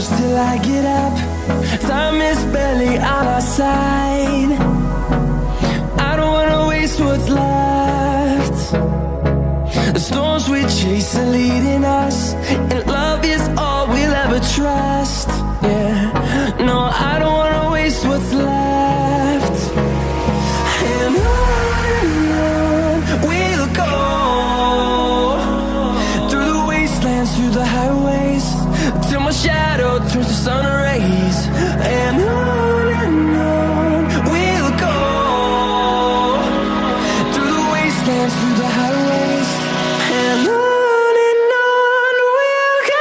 push till I get up. Time is barely on our side. I don't wanna waste what's left. The storms we chase are leading us, and love is all we'll ever trust. Yeah, no, I don't wanna waste what's left. And on we'll go, through the wastelands, through the highways, till my shadow turns to sun rays. And on we'll go, through the wastelands, through the highways, and on we'll go.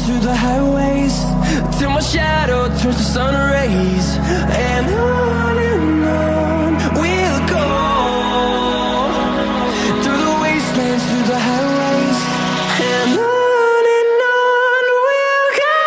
Through the highways, till my shadow turns to sun rays. And on we'll go, through the wastelands, through the highways, and on we'll go.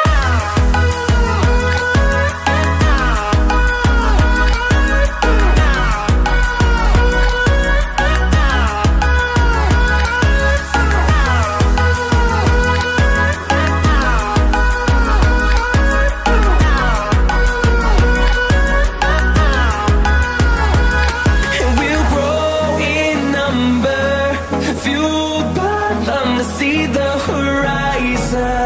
Fueled by them to see the horizon.